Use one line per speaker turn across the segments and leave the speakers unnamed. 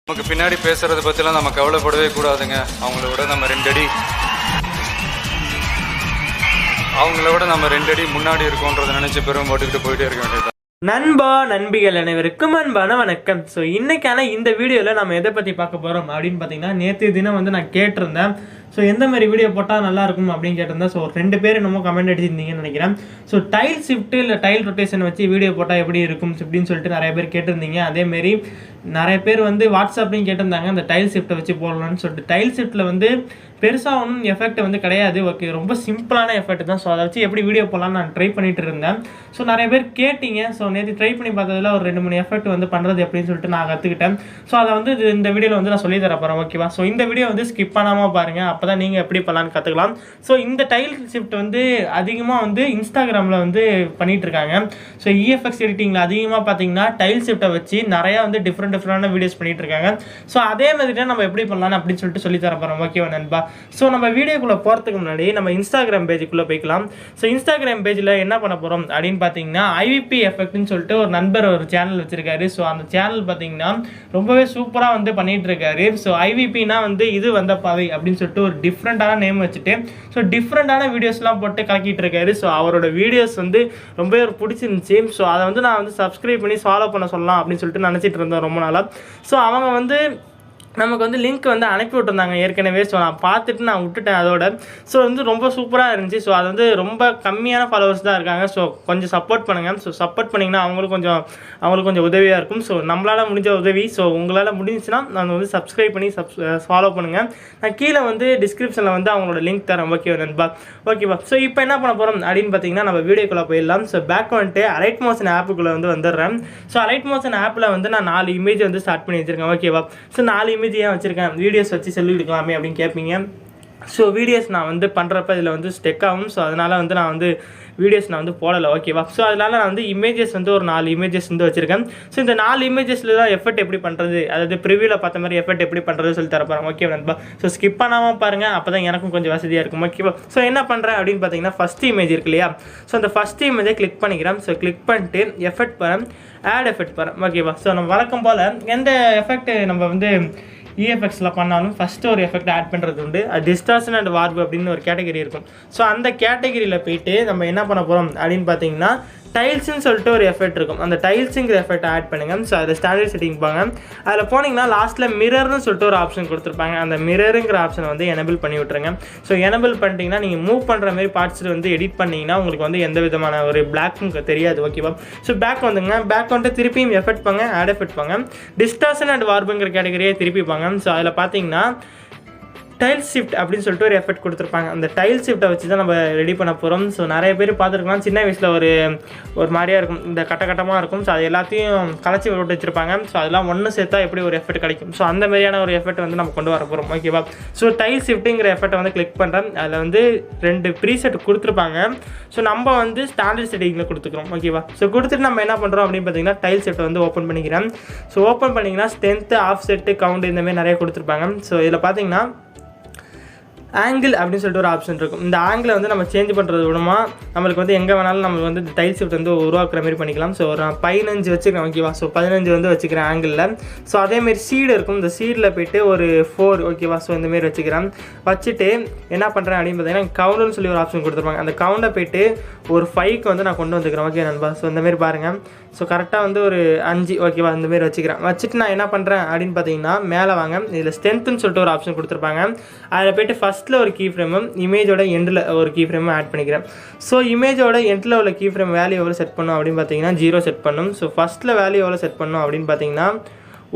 நமக்கு பின்னாடி பேசுறத பற்றிலாம் நம்ம கவலைப்படவே கூடாதுங்க. அவங்கள விட நம்ம ரெண்டு அடி முன்னாடி இருக்கோன்றதை நினைச்சு பெரும் போட்டுக்கிட்டு போயிட்டே இருக்க வேண்டியது.
நண்பா நண்பிகள் அனைவருக்கும் அன்பான வணக்கம். ஸோ இன்னைக்கான இந்த வீடியோவில் நம்ம எதை பற்றி பார்க்க போகிறோம் அப்படின்னு பார்த்தீங்கன்னா, நேற்று தினம் வந்து நான் கேட்டிருந்தேன் ஸோ எந்த மாதிரி வீடியோ போட்டால் நல்லாயிருக்கும் அப்படின்னு கேட்டிருந்தேன். ஸோ 2 பேர் என்னமோ கமெண்ட் அடிச்சிருந்தீங்கன்னு நினைக்கிறேன். ஸோ டைல் ஷிஃப்ட்டு இல்லை டைல் ரொட்டேஷன் வச்சு வீடியோ போட்டால் எப்படி இருக்கும் அப்படின்னு சொல்லிட்டு நிறைய பேர் கேட்டிருந்தீங்க. அதேமாரி நிறைய பேர் வந்து வாட்ஸ்அப்லையும் கேட்டிருந்தாங்க இந்த டைல் ஷிஃப்ட்டை வச்சு போடலான்னு சொல்லிட்டு. டைல் ஷிஃப்ட்டில் வந்து பெருசாக ஒன்றும் எஃபெக்ட் வந்து கிடையாது, ஓகே, ரொம்ப சிம்பிளான எஃபெக்ட் தான். ஸோ அதை வச்சு எப்படி வீடியோ போடலான்னு நான் ட்ரை பண்ணிட்டு இருந்தேன். ஸோ நிறைய பேர் கேட்டிங்க. ஸோ நேற்று ட்ரை பண்ணி பார்த்ததில் ஒரு 2-3 எஃபெக்ட் வந்து பண்ணுறது எப்படின்னு சொல்லிட்டு நான் கற்றுக்கிட்டேன். ஸோ அதை வந்து இந்த வீடியோவில் வந்து நான் சொல்லி தர போகிறேன், ஓகேவா? ஸோ இந்த வீடியோ வந்து ஸ்கிப் பண்ணாமல் பாருங்கள், அப்போ தான் நீங்கள் எப்படி பண்ணலான்னு கற்றுக்கலாம். ஸோ இந்த டைல் ஷிஃப்ட் வந்து அதிகமாக வந்து இன்ஸ்டாகிராமில் வந்து பண்ணிகிட்டு இருக்காங்க. ஸோ இஎஃப்எக்ஸ் எடிட்டிங்கில் அதிகமாக பார்த்தீங்கன்னா டைல் ஷிஃப்ட்டை வச்சு நிறையா வந்து டிஃப்ரெண்டான வீடியோஸ் பண்ணிகிட்டு இருக்காங்க. ஸோ அதே மாதிரி தான் நம்ம எப்படி பண்ணலாம் அப்படின்னு சொல்லிட்டு சொல்லி தர போகிறோம், ஓகேவா நண்பா? ஸோ நம்ம வீடியோக்குள்ளே போகிறதுக்கு முன்னாடி நம்ம இன்ஸ்டாகிராம் பேஜுக்குள்ளே போய்க்கலாம். ஸோ இன்ஸ்டாகிராம் பேஜில் என்ன பண்ண போகிறோம் அப்படின்னு பார்த்தீங்கன்னா, ஐவிபி எஃபெக்ட்னு சொல்லிட்டு ஒரு நண்பர் ஒரு சேனல் வச்சிருக்காரு. ஸோ அந்த சேனல் பார்த்தீங்கன்னா ரொம்பவே சூப்பராக வந்து பண்ணிட்டு இருக்காரு. ஸோ ஐவிபினா வந்து இது வந்த பாதை அப்படின்னு சொல்லிட்டு ஒரு டிஃப்ரெண்டான நேம் வச்சுட்டு ஸோ டிஃப்ரெண்டான வீடியோஸ்லாம் போட்டு கலக்கிட்டு இருக்காரு. ஸோ அவரோட வீடியோஸ் வந்து ரொம்பவே பிடிச்சிருந்துச்சி. ஸோ அதை வந்து நான் வந்து சப்ஸ்கிரைப் பண்ணி ஃபாலோ பண்ண சொல்லலாம் அப்படின்னு சொல்லிட்டு நினச்சிட்டு இருந்தேன் ரொம்ப நாளாக. ஸோ அவங்க வந்து நமக்கு வந்து லிங்க் வந்து அனுப்பி விட்டுருந்தாங்க ஏற்கனவே. ஸோ நான் பார்த்துட்டு நான் விட்டுட்டேன் அதோட. ஸோ வந்து ரொம்ப சூப்பராக இருந்துச்சு. ஸோ அது வந்து ரொம்ப கம்மியான ஃபாலோவர்ஸ் தான் இருக்காங்க. ஸோ கொஞ்சம் சப்போர்ட் பண்ணுங்கள். ஸோ சப்போர்ட் பண்ணிங்கன்னா அவங்களுக்கு கொஞ்சம் உதவியாக இருக்கும். ஸோ நம்மளால் முடிஞ்ச உதவி. ஸோ உங்களால் முடிஞ்சுன்னா நான் வந்து சப்ஸ்கிரைப் பண்ணி ஃபாலோ பண்ணுங்கள். நான் கீழே வந்து டிஸ்கிரிப்ஷனில் வந்து அவங்களோட லிங்க் தரேன், ஓகேவா நண்பா? ஓகேவா? ஸோ இப்போ என்ன பண்ண போகிறோம் அப்படின்னு பார்த்தீங்கன்னா, நம்ம வீடியோக்குள்ளே போயிடலாம். ஸோ பேக் வந்துட்டு alightmotion ஆப்புக்குள்ளே வந்து வந்துடுறேன். ஸோ alightmotion ஆப்பில் வந்து நான் 4 இமேஜ் வந்து ஸ்டார்ட் பண்ணி வச்சுருக்கேன், ஓகேவா? ஸோ 4 இமேஜ் ஏன் வச்சுருக்கேன், வீடியோஸ் வச்சு சொல்லி எடுக்கலாமே அப்படின்னு கேட்பீங்க. ஸோ வீடியோஸ் நான் வந்து பண்ணுறப்ப இதில் வந்து ஸ்டெக் ஆகும். ஸோ அதனால் வந்து நான் வந்து வீடியோஸ் நான் வந்து போடலை, ஓகேவா? ஸோ அதனால் நான் வந்து இமேஜஸ் வந்து ஒரு 4 இமேஜஸ் வந்து வச்சுருக்கேன். ஸோ இந்த 4 இமேஜஸில் தான் எஃபெக்ட் எப்படி பண்ணுறது, அதாவது ப்ரிவியூவில் பார்த்த மாதிரி எஃபெக்ட் எப்படி பண்ணுறது சொல்லி தரப்போகிறேன், ஓகேவா நண்பா? ஸோ ஸ்கிப் பண்ணாமல் பாருங்கள், அப்போ தான் எனக்கும் கொஞ்சம் வசதியாக இருக்கும், ஓகேவா? ஸோ என்ன பண்ணுறேன் அப்படின்னு பார்த்தீங்கன்னா, ஃபஸ்ட் இமேஜ் இருக்கு இல்லையா? ஸோ அந்த ஃபஸ்ட் இமேஜை கிளிக் பண்ணிக்கிறேன். ஸோ கிளிக் பண்ணிட்டு எஃபெக்ட் போகிறேன், ஆட் எஃபெக்ட் போகிறேன், ஓகேவா? ஸோ நம்ம வழக்கம் போல் எந்த எஃபெக்ட் நம்ம வந்து இஎஃப்எக்ஸில் பண்ணாலும் ஃபஸ்ட்டு ஒரு எஃபெக்ட் ஆட் பண்ணுறது உண்டு. அது டிஸ்டார்ஷன் அண்ட் வார்ப் அப்படின்னு ஒரு கேட்டகரி இருக்கும். ஸோ அந்த கேட்டகரியில் போயிட்டு நம்ம என்ன பண்ண போகிறோம் அப்படின்னு பார்த்தீங்கன்னா, டைல்ஸ்ன்னு சொல்லிட்டு ஒரு எஃபெக்ட் இருக்கும். அந்த டைல்ஸுங்கிற எஃபெக்ட் ஆட் பண்ணுங்கள். ஸோ அதில் ஸ்டாண்டர்ட் செட்டிங் போங்க. அதில் போனீங்கன்னா லாஸ்ட்டில் மிரர்னு சொல்லிட்டு ஒரு ஆப்ஷன் கொடுத்துருப்பாங்க. அந்த மிரருங்கிற ஆப்ஷனை வந்து எனபிள் பண்ணி விட்ருங்க. ஸோ எனபிள் பண்ணிட்டீங்கன்னா நீங்கள் மூவ் பண்ணுற மாதிரி பார்ட்ஸ் வந்து எடிட் பண்ணிங்கன்னா உங்களுக்கு வந்து எந்த விதமான ஒரு பிளாக்கும் தெரியாது, ஓகேவா? ஸோ பேக் வந்துங்க. பேக் வந்துட்டு திருப்பியும் எஃபெக்ட் போங்க, ஆட் எஃபெக்ட் போங்க, டிஸ்டார்ஷன் அண்ட் வார்ப்புங்கிற கேட்டகரியே திருப்பி போங்க. ஸோ அதில் பார்த்தீங்கன்னா டைல் ஷிஃப்ட் அப்படின்னு சொல்லிட்டு ஒரு எஃபெக்ட் கொடுத்துருப்பாங்க. அந்த டைல் ஷிஃப்ட்டை வச்சு தான் நம்ம ரெடி பண்ண போகிறோம். ஸோ நிறைய பேர் பார்த்துருக்கலாம், சின்ன வயசில் ஒரு மாதிரியாக இருக்கும், இந்த கட்டமாக இருக்கும். ஸோ அது எல்லாத்தையும் கலச்சி விட்டு வச்சுருப்பாங்க. ஸோ அதெல்லாம் ஒன்று சேர்த்தா எப்படி ஒரு எஃபெக்ட் கிடைக்கும். ஸோ அந்த மாதிரியான ஒரு எஃபெக்ட் வந்து நம்ம கொண்டு வர போகிறோம், ஓகேவா? ஸோ டைல் ஷிஃப்ட்டுங்கிற எஃபெக்ட்டை வந்து கிளிக் பண்ணுறேன். அதில் வந்து 2 ப்ரீசெட் கொடுத்துருப்பாங்க. ஸோ நம்ம வந்து ஸ்டாண்டர்ட் செட்டிங்கில் கொடுத்துக்கிறோம், ஓகேவா? ஸோ கொடுத்துட்டு நம்ம என்ன பண்ணுறோம் அப்படின்னு பார்த்தீங்கன்னா, டைல் ஷிஃப்ட்டை வந்து ஓப்பன் பண்ணிக்கிறேன். ஸோ ஓப்பன் பண்ணிங்கன்னா ஸ்ட்ரென்த்து, ஆஃப் செட்டு, கவுண்ட் இந்தமாதிரி நிறைய கொடுத்துருப்பாங்க. ஸோ இதில் பார்த்தீங்கன்னா ஆங்கிள் அப்படின்னு சொல்லிட்டு ஒரு ஆப்ஷன் இருக்கும். இந்த ஆங்கிளை வந்து நம்ம சேஞ்ச் பண்ணுறது விடமா நம்மளுக்கு வந்து எங்கே வேணாலும் நம்ம வந்து இந்த டைல் ஷிஃப்ட் வந்து உருவாக்குற மாதிரி பண்ணிக்கலாம். ஸோ ஒரு 15 வச்சுக்கிறேன், ஓகேவா? ஸோ 15 வந்து வச்சுக்கிறேன் ஆங்கிளில். ஸோ அதேமாரி சீடு இருக்கும், இந்த சீடில் போய்ட்டு ஒரு 4, ஓகேவா? ஸோ இந்தமாரி வச்சுக்கிறேன். வச்சுட்டு என்ன பண்ணுறேன் அப்படின்னு பார்த்தீங்கன்னா, கவுண்டுன்னு சொல்லி ஒரு ஆப்ஷன் கொடுத்துருப்பாங்க. அந்த கவுண்டை போய்ட்டு ஒரு 5க்கு வந்து நான் கொண்டு வந்துக்கிறேன், ஓகே நண்பா? ஸோ இந்தமாரி பாருங்கள். ஸோ கரெக்டாக வந்து ஒரு 5, ஓகேவா? இந்தமாரி வச்சுக்கிறேன். வச்சுட்டு நான் என்ன பண்ணுறேன் அப்படின்னு பார்த்தீங்கன்னா, மேலே வாங்க, இதில் ஸ்ட்ரென்த்துன்னு சொல்லிட்டு ஒரு ஆப்ஷன் கொடுத்துருப்பாங்க. அதில் போய்ட்டு ஃபஸ்ட்டில் ஒரு கீ ஃப்ரேமும் இமேஜோட எண்டில் ஒரு கீ ஃப்ரேமும் ஆட் பண்ணிக்கிறேன். ஸோ இமேஜோட எண்டில் உள்ள கீ ஃப்ரேம் வேல்யூ எவ்வளோ செட் பண்ணும் அப்படின்னு பார்த்தீங்கன்னா 0 செட் பண்ணும். ஸோ ஃபஸ்ட்டில் வேல்யூ எவ்வளோ செட் பண்ணும் அப்படின்னு பார்த்தீங்கன்னா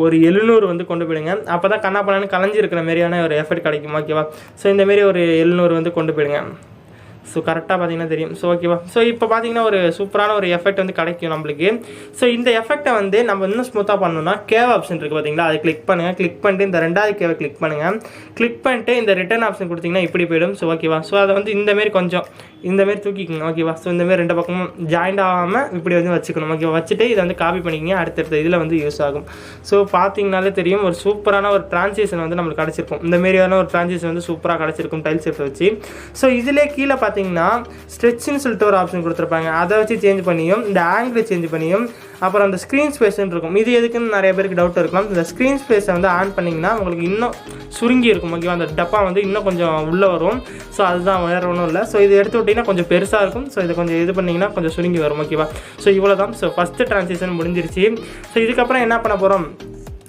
ஒரு 700 வந்து கொண்டு போயிடுங்க. அப்போ தான் கண்ணா பண்ணான்னு கலைஞ்சிருக்கிற மாதிரியான ஒரு எஃபெக்ட் கிடைக்கும், ஓகேவா? ஸோ இந்தமாரி ஒரு 700 வந்து கொண்டு போயிடுங்க. ஸோ கரெக்டாக பார்த்தீங்கன்னா தெரியும். ஸோ ஓகேவா? ஸோ இப்போ பார்த்தீங்கன்னா ஒரு சூப்பரான ஒரு எஃபெக்ட் வந்து கிடைக்கும் நம்மளுக்கு. ஸோ இந்த எஃபெக்ட்டை வந்து நம்ம இன்னும் ஸ்மூத்தாக பண்ணணும்னா கேவ் ஆப்ஷன் இருக்குது பார்த்தீங்களா, அதை கிளிக் பண்ணுங்கள். கிளிக் பண்ணிட்டு இந்த 2வது கேவை கிளிக் பண்ணுங்கள். கிளிக் பண்ணிட்டு இந்த ரிட்டர்ன் ஆப்ஷன் கொடுத்தீங்கன்னா இப்படி போயிடும். ஸோ ஓகேவா? ஸோ அதை வந்து இந்தமாரி கொஞ்சம் இந்தமாரி தூக்கிக்கோங்க, ஓகேவா? ஸோ இந்தமாரி 2 பக்கமும் ஜாயிண்ட் ஆகாமல் இப்படி வந்து வச்சுக்கணும், ஓகேவா? வச்சுட்டு இதை வந்து காப்பி பண்ணிக்கிங்க, அடுத்தடுத்த இதில் வந்து யூஸ் ஆகும். ஸோ பார்த்தீங்கனாலே தெரியும், ஒரு சூப்பரான ஒரு ட்ரான்சிஷன் வந்து நம்மளுக்கு கிடச்சிருக்கும். இந்தமாரியான ஒரு ட்ரான்சிஷன் வந்து சூப்பராக கிடச்சிருக்கும் டைல் ஷிஃப்ட்டை வச்சு. ஸோ இதிலே கீழே பார்த்தீங்கன்னா ஸ்ட்ரெச்சின்னு சொல்லிட்டு ஒரு ஆப்ஷன் கொடுத்துருப்பாங்க. அதை வச்சு சேஞ்ச் பண்ணியும் இந்த ஆங்கிள் சேஞ்ச் பண்ணியும் அப்புறம் அந்த ஸ்க்ரீன் ஸ்பேஸ்ன்னு இருக்கும். இது எதுக்குன்னு நிறைய பேருக்கு டவுட் இருக்கலாம். இந்த ஸ்க்ரீன் ஸ்பேஸை வந்து ஆன் பண்ணிங்கன்னா உங்களுக்கு இன்னும் சுருங்கி இருக்கும். ஓகேவா, அந்த டப்பா வந்து இன்னும் கொஞ்சம் உள்ளே வரும். ஸோ அதுதான், வேறு ஒன்றும் இல்லை. ஸோ இது எடுத்து விட்டிங்கன்னா கொஞ்சம் பெருசாக இருக்கும். ஸோ இதை கொஞ்சம் இது பண்ணிங்கன்னா கொஞ்சம் சுருங்கி வரும். ஓகேவா, ஸோ இவ்வளோ தான். ஸோ ஃபஸ்ட்டு ட்ரான்சிஷன் முடிஞ்சிருச்சு. ஸோ இதுக்கப்புறம் என்ன பண்ண போகிறோம்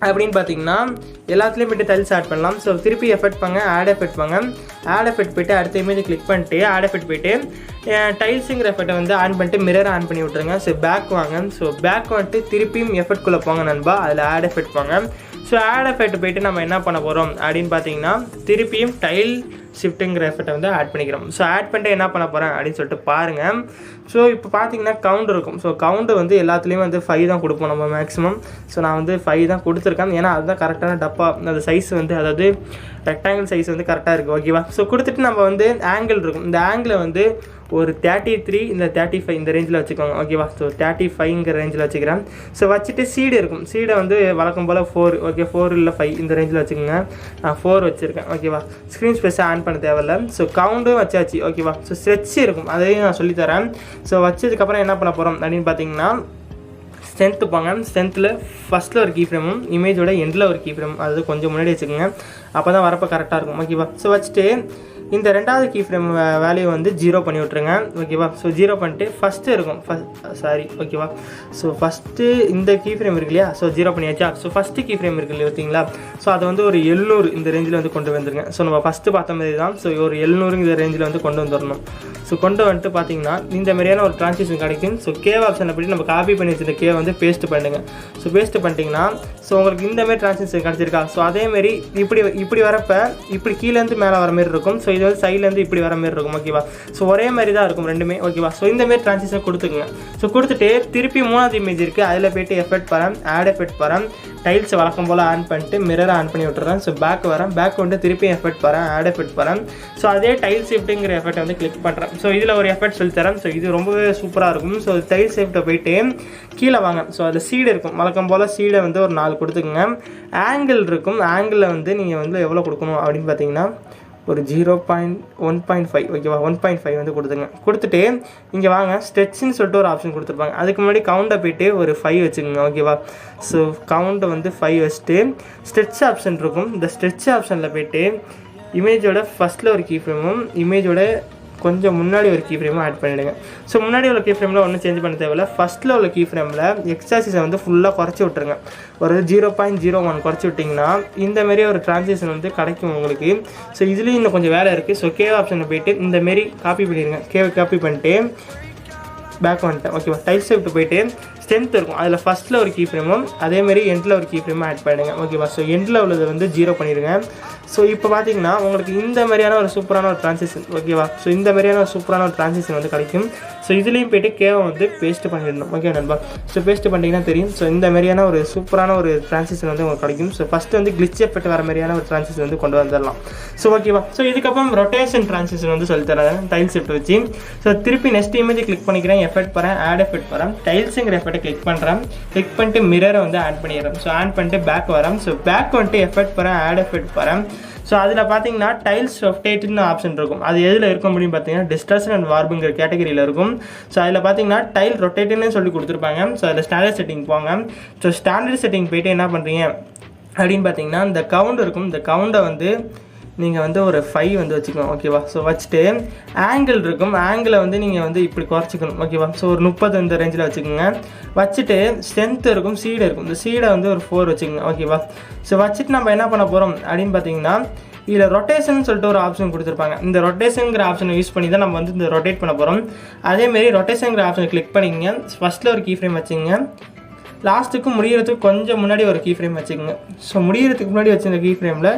அப்படின்னு பார்த்தீங்கன்னா எல்லாத்துலேயும் போய்ட்டு டைல்ஸ் ஆட் பண்ணலாம். ஸோ திருப்பி எஃபெக்ட் பாங்க, ஆட் எஃபெக்ட் பாங்க. ஆட் எஃபெக்ட் போய்ட்டு அடுத்த இமேஜ் கிளிக் பண்ணிட்டு ஆட் எஃபெக்ட் போய்ட்டு டைல்ஸுங்கிற எஃபெக்ட்டை வந்து ஆன் பண்ணிட்டு மிரர் ஆன் பண்ணி விட்ருங்க. ஸோ பேக் வாங்க. ஸோ பேக் வந்துட்டு திருப்பியும் எஃபெக்ட்குள்ளே போங்க நண்பா. அதில் ஆட் எஃபெக்ட் பாங்க. ஸோ ஆட் எஃபெக்ட் போய்ட்டு நம்ம என்ன பண்ண போகிறோம் அப்படின்னு பார்த்தீங்கன்னா திருப்பியும் டைல் ஷிஃப்ட்டுங்கிற எஃபெக்ட்டை வந்து ஆட் பண்ணிக்கிறோம். ஸோ ஆட் பண்ணிட்டு என்ன பண்ண போகிறேன் அப்படின்னு சொல்லிட்டு பாருங்கள். ஸோ இப்போ பார்த்தீங்கன்னா கவுண்ட் இருக்கும். ஸோ கவுண்டு வந்து எல்லாத்துலேயுமே வந்து 5 தான் கொடுப்போம் நம்ம மேக்ஸிமம். ஸோ நான் வந்து 5 தான் கொடுத்துருக்கேன். ஏன்னா அதுதான் கரெக்டான டப்பா. அந்த சைஸ் வந்து அதாவது ரெக்டாங்கிள் சைஸ் வந்து கரெக்டாக இருக்குது. ஓகேவா, ஸோ கொடுத்துட்டு நம்ம வந்து ஆங்கிள் இருக்கும். இந்த ஆங்கிளை வந்து ஒரு 33 இந்த 35 இந்த ரேஞ்சில் வச்சுக்கோங்க. ஓகேவா, ஸோ 35ங்கிற ரேஞ்சில் வச்சுக்கிறேன். ஸோ வச்சுட்டு சீடு இருக்கும். சீடை வந்து வழக்கம் போல் 4, ஓகே 4 இல்லை 5 இந்த ரேஞ்சில் வச்சுக்கோங்க. நான் 4 வச்சுருக்கேன். ஓகேவா, ஸ்க்ரீன் ஸ்பேஸை ஆன் பண்ண தேவையில்லை. ஸோ கவுண்டும் வச்சாச்சு. ஓகேவா, ஸோ ஸ்ட்ரெச் இருக்கும், அதையும் நான் சொல்லித்தரேன். ஸோ வச்சதுக்கப்புறம் என்ன பண்ண போகிறோம் அப்படின்னு பார்த்தீங்கன்னா ஸ்ட்ரென்த்து போங்க. ஸ்ட்ரென்த்தில் ஃபஸ்ட்டில் ஒரு கீ ஃப்ரேமும் இமேஜோட எண்டில் ஒரு கீ ஃப்ரேம், அது கொஞ்சம் முன்னாடி வச்சுக்கோங்க. அப்போ தான் வரப்போ கரெக்டாக இருக்கும். ஓகேவா, ஸோ வச்சுட்டு இந்த ரெண்டாவது கீ ஃப்ரேம் வேல்யூ வந்து 0 பண்ணி விட்ருங்க. ஓகேவா, ஸோ 0 பண்ணிட்டு ஃபஸ்ட்டு இருக்கும் ஓகேவா, ஸோ ஃபஸ்ட்டு இந்த கீ ஃப்ரேம் இருக்கு இல்லையா, ஸோ 0 பண்ணியாச்சா. ஸோ ஃபஸ்ட்டு கீ ஃப்ரேம் இருக்கு இல்லையா பார்த்தீங்களா, ஸோ அதை வந்து ஒரு 700 இந்த ரேஞ்சில் வந்து கொண்டு வந்துருங்க. ஸோ நம்ம ஃபஸ்ட்டு பார்த்த மாதிரி தான். ஸோ ஒரு 700 இந்த ரேஞ்சில் வந்து கொண்டு வந்துடணும். ஸோ கொண்டு வந்துட்டு பார்த்தீங்கன்னா இந்த மாதிரியான ஒரு ட்ரான்சிஷன் கிடைக்கும். ஸோ கேவ் ஆப்ஷன் அப்படி நம்ம காப்பி பண்ணி வச்சுருந்த கேவை வந்து பேஸ்ட் பண்ணுங்கள். ஸோ பேஸ்ட் பண்ணிட்டீங்கன்னா ஸோ உங்களுக்கு இந்தமாரி ட்ரான்சிஷன் கிடச்சிருக்கா. ஸோ அதேமாரி இப்படி வரப்போ இப்படி கீழேருந்து மேலே வர மாதிரி இருக்கும். ஸோ இது வந்து சைட்லேருந்து இப்படி வர மாதிரி இருக்கும். ஓகேவா, ஸோ ஒரே மாதிரி தான் இருக்கும் ரெண்டுமே. ஓகேவா, ஸோ இந்தமாரி ட்ரான்சிஷன் கொடுத்துக்குங்க. ஸோ கொடுத்துட்டு திருப்பி மூணாவது இமேஜ் இருக்குது, அதில் போய்ட்டு எஃபெக்ட் வரேன், ஆட் எஃபெக்ட் வரேன், டைல்ஸ் வழக்கம் போல் ஆன் பண்ணிட்டு மிரரை ஆன் பண்ணி விட்டுறேன். ஸோ பேக் வரேன், பேக் வந்து திருப்பி எஃபெக்ட் வரேன், ஆட் எஃபெக்ட் வரேன். ஸோ அதே டைல் ஷிஃப்ட்டுங்கிற எஃபெக்ட் வந்து கிளிக் பண்ணுறேன். ஸோ இதில் ஒரு எஃபெக்ட் சொல்லி தரேன். ஸோ இது ரொம்பவே சூப்பராக இருக்கும். ஸோ டைல் ஷிஃப்ட்டை போய்ட்டு கீழே வாங்க. ஸோ அதில் சீடு இருக்கும், வழக்கம் போல் சீடை வந்து ஒரு 4 கொடுத்துக்குங்க. ஆங்கிள் இருக்கும், ஆங்கிளில் வந்து நீங்கள் வந்து எவ்வளோ கொடுக்கணும் அப்படின்னு பார்த்தீங்கன்னா ஒரு 1.5 ஓகேவா, 1.5 வந்து கொடுத்துங்க. கொடுத்துட்டு இங்கே வாங்க, ஸ்ட்ரெச்சுன்னு சொல்லிட்டு ஒரு ஆப்ஷன் கொடுத்துருப்பாங்க. அதுக்கு முன்னாடி கவுண்டை போய்ட்டு ஒரு 5 வச்சுக்கோங்க. ஓகேவா, ஸோ கவுண்டை வந்து 5 வச்சுட்டு ஸ்ட்ரெச் ஆப்ஷன் இருக்கும். இந்த ஸ்ட்ரெச் ஆப்ஷனில் போய்ட்டு இமேஜோட ஃபஸ்ட்டில் ஒரு கீ ஃப்ரேமும் இமேஜோட கொஞ்சம் முன்னாடி ஒரு கீ ஃப்ரேமும் ஆட் பண்ணிவிடுங்க. ஸோ முன்னாடி உள்ள கீ ஃப்ரேமில் ஒன்றும் சேஞ்ச் பண்ண தேவையில்லை. ஃபஸ்ட்டில் உள்ள கீ ஃப்ரேமில் எக்ஸாசிஸை வந்து ஃபுல்லாக குறைச்சி விட்ருங்க. ஒரு 0.01 குறைச்சி விட்டிங்கன்னா இந்தமாரி ஒரு ட்ரான்சிஷன் வந்து கிடைக்கும் உங்களுக்கு. ஸோ இதுலேயும் இன்னும் கொஞ்சம் வேலை இருக்குது. ஸோ கேவ் ஆப்ஷனில் போய்ட்டு இந்தமாரி காப்பி பண்ணிடுங்க. கேவை காப்பி பண்ணிட்டு பேக் வந்துட்டேன். ஓகேவா, டைல் ஷிஃப்ட் போய்ட்டு ஸ்ட்ரென்த் இருக்கும், அதில் ஃபஸ்ட்டில் ஒரு கீ ஃப்ரேமும் அதேமாரி எண்டில் ஒரு கீ ஃப்ரேமும் ஆட் பண்ணிடுங்க. ஓகேவா, ஸோ எண்டில் உள்ளது வந்து 0 பண்ணிடுங்க. ஸோ இப்போ பார்த்தீங்கன்னா உங்களுக்கு இந்த மாதிரியான ஒரு சூப்பரான ஒரு ட்ரான்சிஷன். ஓகேவா, ஸோ இந்த மாதிரியான ஒரு சூப்பரான ஒரு ட்ரான்சிஷன் வந்து கிடைக்கும். ஸோ இதுலேயும் போய்ட்டு கேவை வந்து பேஸ்ட் பண்ணிடணும். ஓகே நண்பா, ஸோ பேஸ்ட் பண்ணிட்டீங்கன்னா தெரியும். ஸோ இந்த மாதிரியான ஒரு சூப்பரான ஒரு ட்ரான்சிஷன் வந்து உங்களுக்கு கிடைக்கும். ஸோ ஃபஸ்ட்டு வந்து கிளிச் எஃபெக்ட் வர மாதிரியான ஒரு ட்ரான்சிஷன் வந்து கொண்டு வந்துடலாம். ஸோ ஓகேவா, ஸோ இதுக்கப்புறம் ரொட்டேஷன் ட்ரான்சிஷன் வந்து சொல்லித்தரேன் டைல் ஷிஃப்ட் வச்சு. ஸோ திருப்பி நெக்ஸ்ட் இமேஜ் கிளிக் பண்ணிக்கிறேன், எஃபெக்ட் வரேன், ஆட் எஃபெக்ட் வரேன், டைல்ஸுங்கிற எஃபெக்ட்டை கிளிக் பண்ணுறேன். கிளிக் பண்ணிட்டு மிரரை வந்து ஆட் பண்ணிடுறேன். ஸோ ஆட் பண்ணிட்டு பேக் வரேன். ஸோ பேக் வந்துட்டு எஃபெக்ட் வரேன், ஆட் எஃபெக்ட் வரேன். ஸோ அதில் பார்த்தீங்கன்னா டைல்ஸ் ரொட்டேட்னு ஆப்ஷன் இருக்கும். அது எதில் இருக்கும் அப்படின்னு பார்த்தீங்கன்னா டிஸ்டர்ஷன் அண்ட் வார்புங்கிற கேட்டகரியில் இருக்கும். ஸோ அதில் பார்த்தீங்கன்னா டைல் ரொட்டேட்டுன்னு சொல்லி கொடுத்துருப்பாங்க. ஸோ அதில் ஸ்டாண்டர்ட் செட்டிங் போங்க. ஸோ ஸ்டாண்டர்ட் செட்டிங் போய்ட்டு என்ன பண்ணுறீங்க அப்படின்னு பார்த்தீங்கன்னா இந்த கவுண்ட் இருக்கும். இந்த கவுண்டை வந்து நீங்கள் வந்து ஒரு 5 வந்து வச்சுக்கணும். ஓகேவா, ஸோ வச்சுட்டு ஆங்கிள் இருக்கும், ஆங்கிளை வந்து நீங்கள் வந்து இப்படி குறைச்சிக்கணும். ஓகேவா, ஸோ ஒரு 30 இந்த ரேஞ்சில் வச்சுக்கோங்க. வச்சுட்டு ஸ்ட்ரென்த் இருக்கும், சீடை இருக்கும், இந்த சீடை வந்து ஒரு 4 வச்சுக்கோங்க. ஓகேவா, ஸோ வச்சுட்டு நம்ம என்ன பண்ண போகிறோம் அப்படின்னு பார்த்தீங்கன்னா இதில் ரொட்டேஷன் சொல்லிட்டு ஒரு ஆப்ஷன் கொடுத்துருப்பாங்க. இந்த ரொட்டேஷனுங்கிற ஆப்ஷனை யூஸ் பண்ணி தான் நம்ம வந்து இந்த ரொட்டேட் பண்ண போகிறோம். அதேமாரி ரொட்டேஷனுங்கிற ஆப்ஷனை கிளிக் பண்ணிக்கங்க. ஃபஸ்ட்டில் ஒரு கீ ஃப்ரேம் வச்சுங்க, லாஸ்ட்டுக்கு முடிகிறதுக்கு கொஞ்சம் முன்னாடி ஒரு கீ ஃப்ரேம் வச்சுக்கோங்க. ஸோ முடிகிறதுக்கு முன்னாடி வச்சுருந்த கீ ஃப்ரேமில்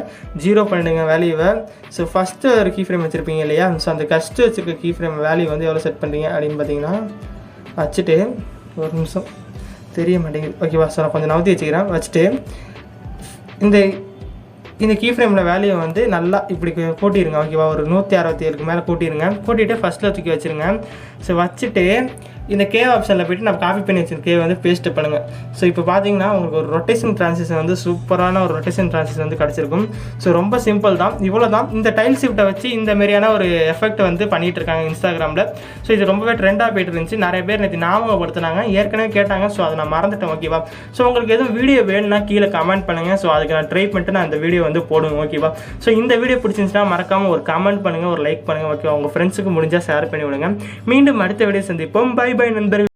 0 பண்ணிடுங்க வேல்யூவை. ஸோ ஃபஸ்ட்டு ஒரு கீ ஃப்ரேம் வச்சுருப்பீங்க இல்லையா, ஸோ அந்த ஃபஸ்ட்டு வச்சுருக்க கீ ஃப்ரேம் வேல்யூ வந்து எவ்வளோ செட் பண்ணுறீங்க அப்படின்னு பார்த்தீங்கன்னா வச்சுட்டு ஒரு நிமிஷம் தெரிய மாட்டேங்குது. ஓகேவா, ஸோ நான் கொஞ்சம் நவுத்தி வச்சுக்கிறேன். வச்சுட்டு இந்த இந்த கீ ஃப்ரேமில் வேல்யூ வந்து நல்லா இப்படி கூட்டிடுங்க ஓகேவா. ஒரு 167க்கு மேலே கூட்டிடுங்க. கூட்டிகிட்டு ஃபஸ்ட்டில் தூக்கி வச்சுருங்க. ஸோ வச்சுட்டு இந்த கே ஆப்ஷனில் போய்ட்டு நம்ம காப்பி பண்ணி வச்சுருக்க கே வந்து பேஸ்ட் பண்ணுங்கள். ஸோ இப்போ பார்த்தீங்கன்னா உங்களுக்கு ஒரு ரொட்டேஷன் ட்ரான்சிஷன் வந்து சூப்பரான ஒரு ரொட்டேஷன் ட்ரான்சிஷன் வந்து கிடச்சிருக்கும். ஸோ ரொம்ப சிம்பிள் தான், இவ்வளோ தான். இந்த டைல் ஷிஃப்ட்டை வச்சு இந்த மாதிரியான ஒரு எஃபெக்ட் வந்து பண்ணிகிட்டு இருக்காங்க இன்ஸ்டாகிராமில். ஸோ இது ரொம்பவே ட்ரெண்டாக போயிட்டு இருந்துச்சு. நிறைய பேர் நேற்று ஞாபகப்படுத்தினாங்க, ஏற்கனவே கேட்டாங்க. ஸோ அதை நான் மறந்துட்டேன் ஓகேவா. ஸோ உங்களுக்கு எதுவும் வீடியோ வேணும்னா கீழே கமெண்ட் பண்ணுங்கள். ஸோ அதுக்கு நான் ட்ரை பண்ணிட்டு நான் இந்த வீடியோ வந்து போடுவேன் ஓகேவா. ஸோ இந்த வீடியோ பிடிச்சிருந்துச்சுன்னா மறக்காமல் ஒரு கமெண்ட் பண்ணுங்கள், ஒரு லைக் பண்ணுங்கள் ஓகேவா. உங்கள் ஃப்ரெண்ட்ஸுக்கு முடிஞ்சால் ஷேர் பண்ணி விடுங்க. மீண்டும் அடுத்த வீடியோ சந்திப்போம். பை பை நண்பர்கள்.